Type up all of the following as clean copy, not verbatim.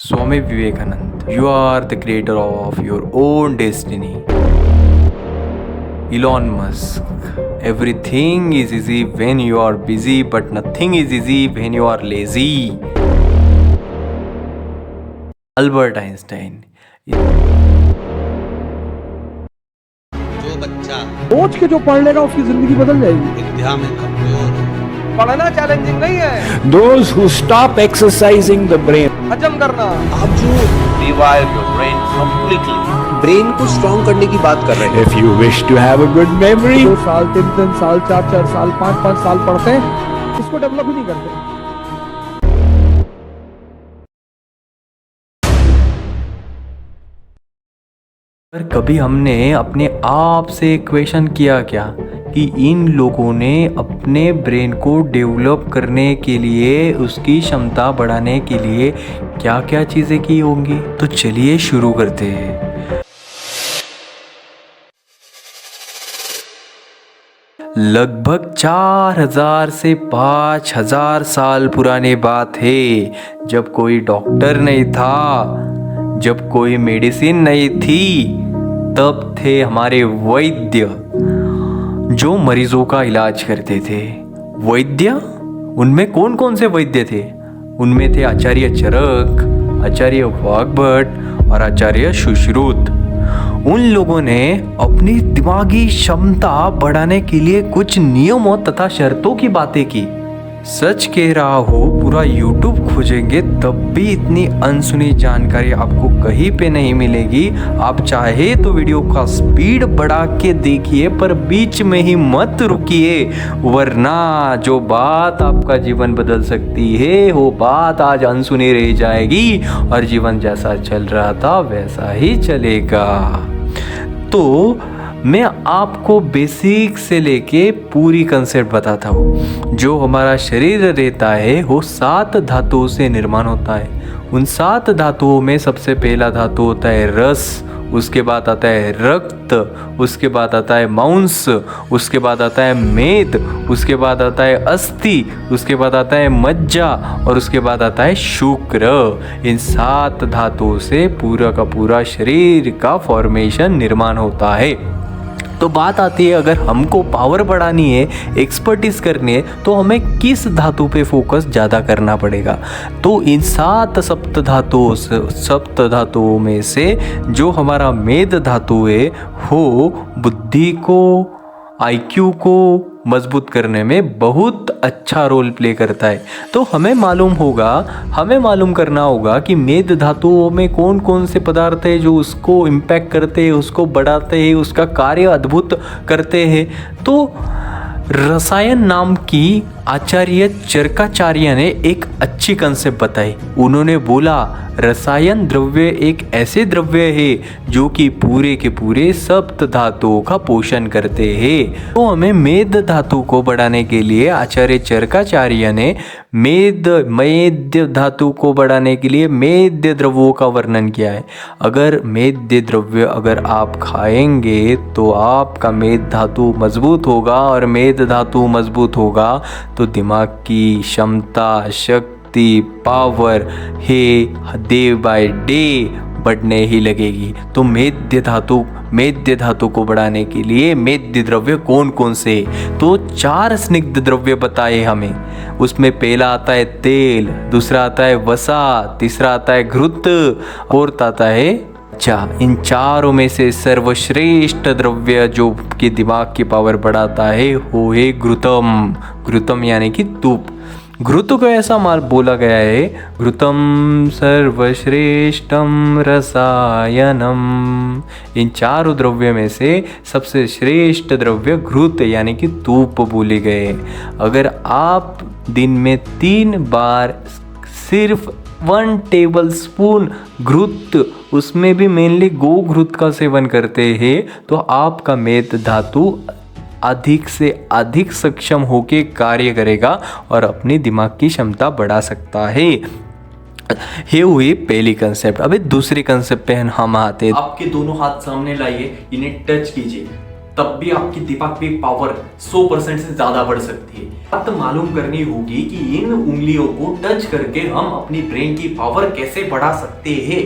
Swami Vivekananda, you are the creator of your own destiny. Elon Musk, everything is easy when you are busy, but nothing is easy when you are lazy. Albert Einstein. जो बच्चा सोच के जो पढ़ लेगा उसकी जिंदगी बदल जाएगी। विद्या में कमजोर हो, पढ़ना चैलेंजिंग नहीं है, Those who stop exercising the brain, हजम करना। आप जो rewire your brain completely. Brain को स्ट्रॉन्ग करने की बात कर रहे हैं, if you wish to have a good memory, 2 साल 3 साल 4 साल 5 साल पढ़ते हैं, इसको डेवलप ही नहीं करते। पर कभी हमने अपने आप से क्वेश्चन किया क्या कि इन लोगों ने अपने ब्रेन को डेवलप करने के लिए, उसकी क्षमता बढ़ाने के लिए क्या क्या चीज़ें की होंगी? तो चलिए शुरू करते हैं। लगभग 4000 से 5000 साल पुरानी बात है, जब कोई डॉक्टर नहीं था, जब कोई मेडिसिन नहीं थी, तब थे हमारे वैद्य जो मरीजों का इलाज करते थे। वैद्य, उनमें कौन कौन से वैद्य थे? उनमें थे आचार्य चरक, आचार्य वाग्भट और आचार्य सुश्रुत। उन लोगों ने अपनी दिमागी क्षमता बढ़ाने के लिए कुछ नियमों तथा शर्तों की बातें की। सच कह रहा हो, पूरा YouTube खोजेंगे तब भी इतनी अनसुनी जानकारी आपको कहीं पे नहीं मिलेगी। आप चाहे तो वीडियो का स्पीड बढ़ा के देखिए, पर बीच में ही मत रुकिए, वरना जो बात आपका जीवन बदल सकती है वो बात आज अनसुनी रह जाएगी और जीवन जैसा चल रहा था वैसा ही चलेगा। तो मैं आपको बेसिक से लेके पूरी कंसेप्ट बताता हूँ। जो हमारा शरीर रहता है वो 7 धातुओं से निर्माण होता है। उन 7 धातुओं में सबसे पहला धातु होता है रस, उसके बाद आता है रक्त, उसके बाद आता है मांस, उसके बाद आता है मेद, उसके बाद आता है अस्थि, उसके बाद आता है मज्जा और उसके बाद आता है शुक्र। इन 7 धातुओं से पूरा का पूरा शरीर का फॉर्मेशन निर्माण होता है। तो बात आती है, अगर हमको पावर बढ़ानी है, एक्सपर्टीज करनी है, तो हमें किस धातु पे फोकस ज़्यादा करना पड़ेगा? तो इन 7 सप्त धातुओं में से जो हमारा मेद धातु है वो बुद्धि को, IQ को मजबूत करने में बहुत अच्छा रोल प्ले करता है। तो हमें मालूम करना होगा कि मेद धातुओं में कौन कौन से पदार्थ है जो उसको इम्पैक्ट करते हैं, उसको बढ़ाते हैं, उसका कार्य अद्भुत करते हैं। तो रसायन नाम की आचार्य चरकाचार्य ने एक अच्छी कंसेप्ट बताई। उन्होंने बोला, रसायन द्रव्य एक ऐसे द्रव्य है जो कि पूरे के पूरे सप्त धातुओं का पोषण करते हैं। तो हमें मेद धातु को बढ़ाने के लिए आचार्य चरकाचार्य ने मेद्य धातु को बढ़ाने के लिए मेद्य द्रव्यों का वर्णन किया है। अगर मेद्य द्रव्य अगर आप खाएंगे तो आपका मेद धातु मजबूत होगा, और मेद धातु मजबूत होगा तो दिमाग की क्षमता, शक्ति, पावर है डे बाय डे बढ़ने ही लगेगी। तो मेद्य धातु को बढ़ाने के लिए मेद्य द्रव्य कौन कौन से? तो 4 स्निग्ध द्रव्य बताए हमें। उसमें पहला आता है तेल, दूसरा आता है वसा, तीसरा आता है घृत, फोर्थ आता है मज्जा। इन चारों में से सर्वश्रेष्ठ द्रव्य जो कि दिमाग की पावर बढ़ाता है वो है घृतम यानी कि तुप। घृत को ऐसा माल बोला गया है, घृतम सर्वश्रेष्ठम रसायनम। इन चारों द्रव्य में से सबसे श्रेष्ठ द्रव्य घृत यानी कि तूप बोले गए। अगर आप दिन में 3 बार सिर्फ 1 टेबल स्पून घृत, उसमें भी मेनली गो घृत का सेवन करते हैं, तो आपका मेद धातु अधिक से अधिक सक्षम होकर कार्य करेगा और अपनी दिमाग की क्षमता बढ़ा सकता है। ये हुई पहली कंसेप्ट। अभी दूसरी कंसेप्ट पे हम आते हैं। आपके दोनों हाथ सामने लाइए, इन्हें टच कीजिए, तब भी आपकी दिमाग की पावर 100% से ज्यादा बढ़ सकती है। बात मालूम करनी होगी कि इन उंगलियों को टच करके हम अपनी ब्रेन की पावर कैसे बढ़ा सकते हैं।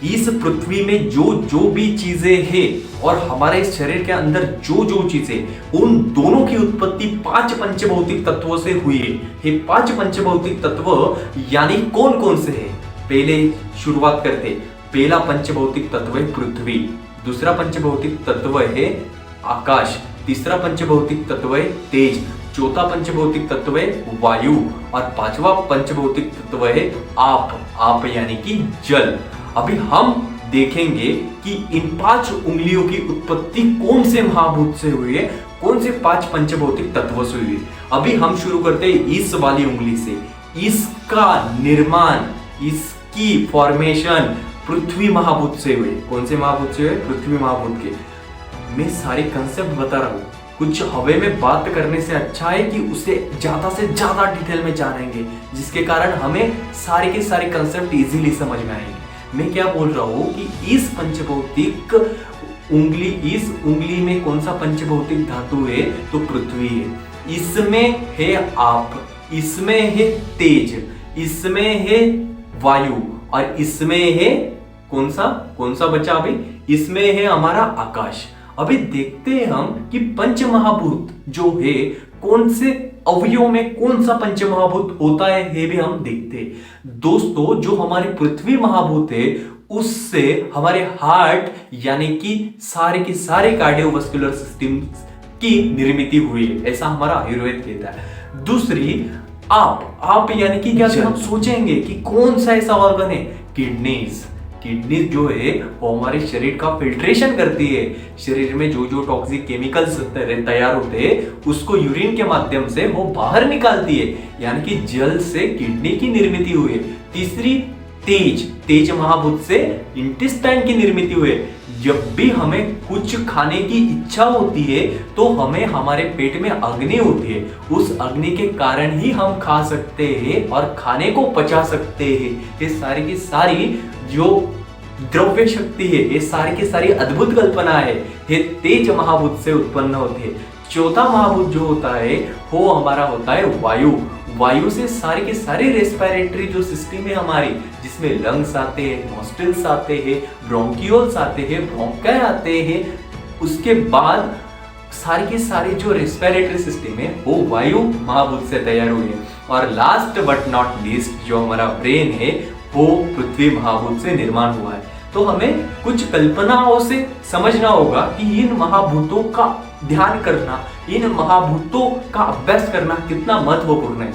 इस पृथ्वी में जो जो भी चीजें हैं और हमारे शरीर के अंदर जो जो चीजें, उन दोनों की उत्पत्ति 5 पंचभौतिक तत्वों से हुई है। ये 5 पंचभौतिक तत्व यानी कौन कौन से हैं? पहले शुरुआत करते। पहला पंचभौतिक तत्व है पृथ्वी, दूसरा पंचभौतिक तत्व है आकाश, तीसरा पंचभौतिक तत्व है तेज, चौथा पंचभौतिक तत्व है वायु और पांचवा पंचभौतिक तत्व है आप यानी कि जल। अभी हम देखेंगे कि इन 5 उंगलियों की उत्पत्ति कौन से महाभूत से हुई है, कौन से 5 पंचभौतिक तत्वों से हुई है। अभी हम शुरू करते हैं इस वाली उंगली से। इसका निर्माण, इसकी फॉर्मेशन पृथ्वी महाभूत से हुए। कौन से महाभूत से हुए? पृथ्वी महाभूत के। मैं सारे कंसेप्ट बता रहा हूँ। कुछ हवे में बात करने से अच्छा है कि उसे ज्यादा से ज्यादा डिटेल में जानेंगे, जिसके कारण हमें सारे के सारे कंसेप्ट इजीली समझ में आएंगे। मैं क्या बोल रहा हूँ कि इस पंचभौतिक उंगली, इस उंगली में कौन सा पंचभौतिक धातु है? तो पृथ्वी है। इसमें है आप, इसमें है तेज, इसमें है वायु और इसमें है कौन सा बचा अभी? इसमें है हमारा आकाश। अभी देखते हैं हम कि पंच महाभूत जो है, कौन से अवयवों में कौन सा पंच महाभूत होता है, ये भी हम देखते हैं। दोस्तों, जो हमारी पृथ्वी महाभूत है उससे हमारे हार्ट यानी कि सारे के सारे कार्डियोवास्कुलर सिस्टम की निर्मित हुई है, ऐसा हमारा आयुर्वेद कहता है। दूसरी आप यानी कि क्या हम सोचेंगे कि कौन सा ऐसा ऑर्गन है? किडनीज जो है वो हमारे शरीर का फिल्ट्रेशन करती है। शरीर में जो जो टॉक्सिक केमिकल्स तैयार होते हैं उसको यूरिन के माध्यम से वो बाहर निकालती है, यानी कि जल से किडनी की निर्मित हुई है। तीसरी तेज महाभूत से इंटेस्टाइन की निर्मित हुई है। जब भी हमें कुछ खाने की इच्छा होती है तो हमें हमारे पेट में अग्नि होती है, उस अग्नि के कारण ही हम खा सकते हैं और खाने को पचा सकते हैं। ये सारी की सारी जो द्रव्य शक्ति है, ये सारी की सारी अद्भुत कल्पना है, ये तेज महाभूत से उत्पन्न होती है। चौथा महाभूत जो होता है वो हमारा होता है वायु से सारे के सारे रेस्पिरेटरी जो सिस्टम है हमारी, जिसमें लंग्स आते हैं, नॉस्ट्रिल्स आते हैं, ब्रोंकियोल्स आते हैं, ब्रोंकाई आते हैं। उसके बाद सारे के सारे जो रेस्पिरेटरी सिस्टम है वो वायु महाभूत से तैयार हुए हैं। और लास्ट बट नॉट लीस्ट जो हमारा ब्रेन है वो पृथ्वी महाभूत से निर्माण हुआ है। तो हमें कुछ कल्पनाओं से समझना होगा कि इन महाभूतों का ध्यान करना, इन महाभूतों का अभ्यास करना कितना महत्वपूर्ण है।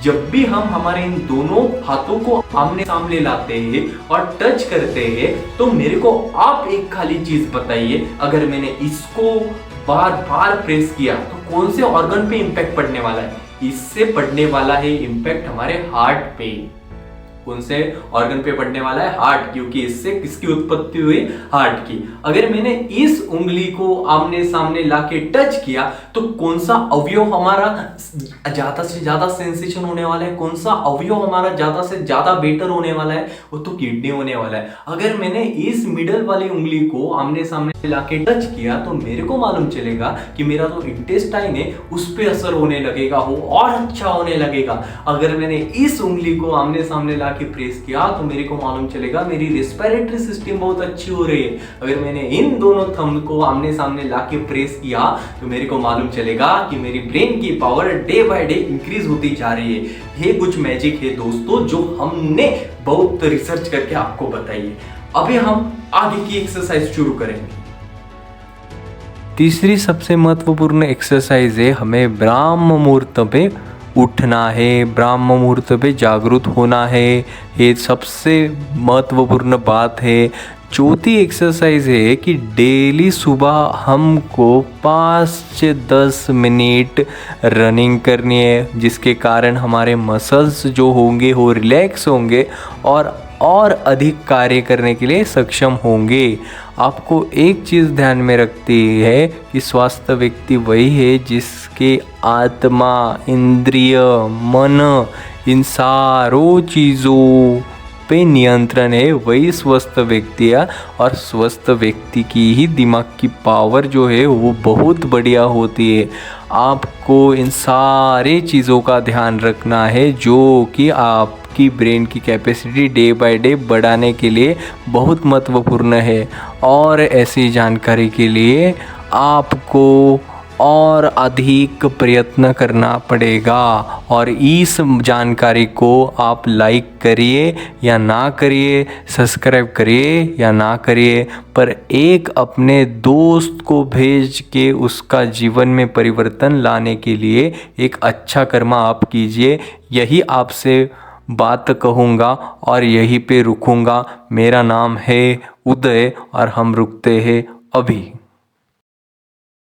जब भी हम हमारे इन दोनों हाथों को आमने सामने लाते हैं और टच करते हैं तो मेरे को आप एक खाली चीज बताइए, अगर मैंने इसको बार बार प्रेस किया तो कौन से ऑर्गन पे इंपैक्ट पड़ने वाला है? इससे पड़ने वाला है इंपैक्ट हमारे हार्ट पे। कौन से ऑर्गन पे पड़ने वाला है? हार्ट, क्योंकि इससे किसकी उत्पत्ति हुई? हार्ट की। अगर मैंने इस उंगली को आमने सामने लाके टच किया तो कौन सा अवयव हमारा ज्यादा से ज्यादा सेंसेशन होने वाला है? कौन सा अवयव हमारा ज्यादा से ज्यादा बेटर होने वाला है? वो तो किडनी होने वाला है। अगर मैंने इस मिडल वाली उंगली को आमने सामने लाके टच किया तो मेरे को मालूम चलेगा कि मेरा जो इंटेस्टाइन है उस पर असर होने लगेगा, वो और अच्छा होने लगेगा। अगर मैंने इस उंगली को आमने सामने के प्रेस किया तो मेरे को मालूम चलेगा मेरी रेस्पिरेटरी सिस्टम बहुत अच्छी हो रही है। अगर मैंने इन दोनों थंब को आमने सामने लाके प्रेस किया तो मेरे को मालूम चलेगा कि मेरी ब्रेन की power day by day increase होती जा रही है। ये कुछ मैजिक है दोस्तों जो हमने बहुत रिसर्च करके आपको बताई है। अभी हम आगे की एक्सरसाइज शुरू करेंगे। तीसरी सबसे महत्वपूर्ण एक्सरसाइज है, हमें ब्राह्म मुहूर्त पे उठना है, ब्राह्म मुहूर्त पे जागरूक होना है। ये सबसे महत्वपूर्ण बात है। चौथी एक्सरसाइज है कि डेली सुबह हमको 5 से 10 मिनट रनिंग करनी है, जिसके कारण हमारे मसल्स जो होंगे वो रिलैक्स होंगे और अधिक कार्य करने के लिए सक्षम होंगे। आपको एक चीज़ ध्यान में रखती है कि स्वस्थ व्यक्ति वही है जिसके आत्मा, इंद्रिय, मन, इन सारों चीज़ों पे नियंत्रण है वही स्वस्थ व्यक्ति है। और स्वस्थ व्यक्ति की ही दिमाग की पावर जो है वो बहुत बढ़िया होती है। आपको इन सारे चीज़ों का ध्यान रखना है जो कि आपकी ब्रेन की कैपेसिटी डे बाय डे बढ़ाने के लिए बहुत महत्वपूर्ण है। और ऐसी जानकारी के लिए आपको और अधिक प्रयत्न करना पड़ेगा। और इस जानकारी को आप लाइक करिए या ना करिए, सब्सक्राइब करिए या ना करिए, पर एक अपने दोस्त को भेज के उसका जीवन में परिवर्तन लाने के लिए एक अच्छा कर्म आप कीजिए। यही आपसे बात कहूँगा और यहीं पे रुकूँगा। मेरा नाम है उदय और हम रुकते हैं अभी।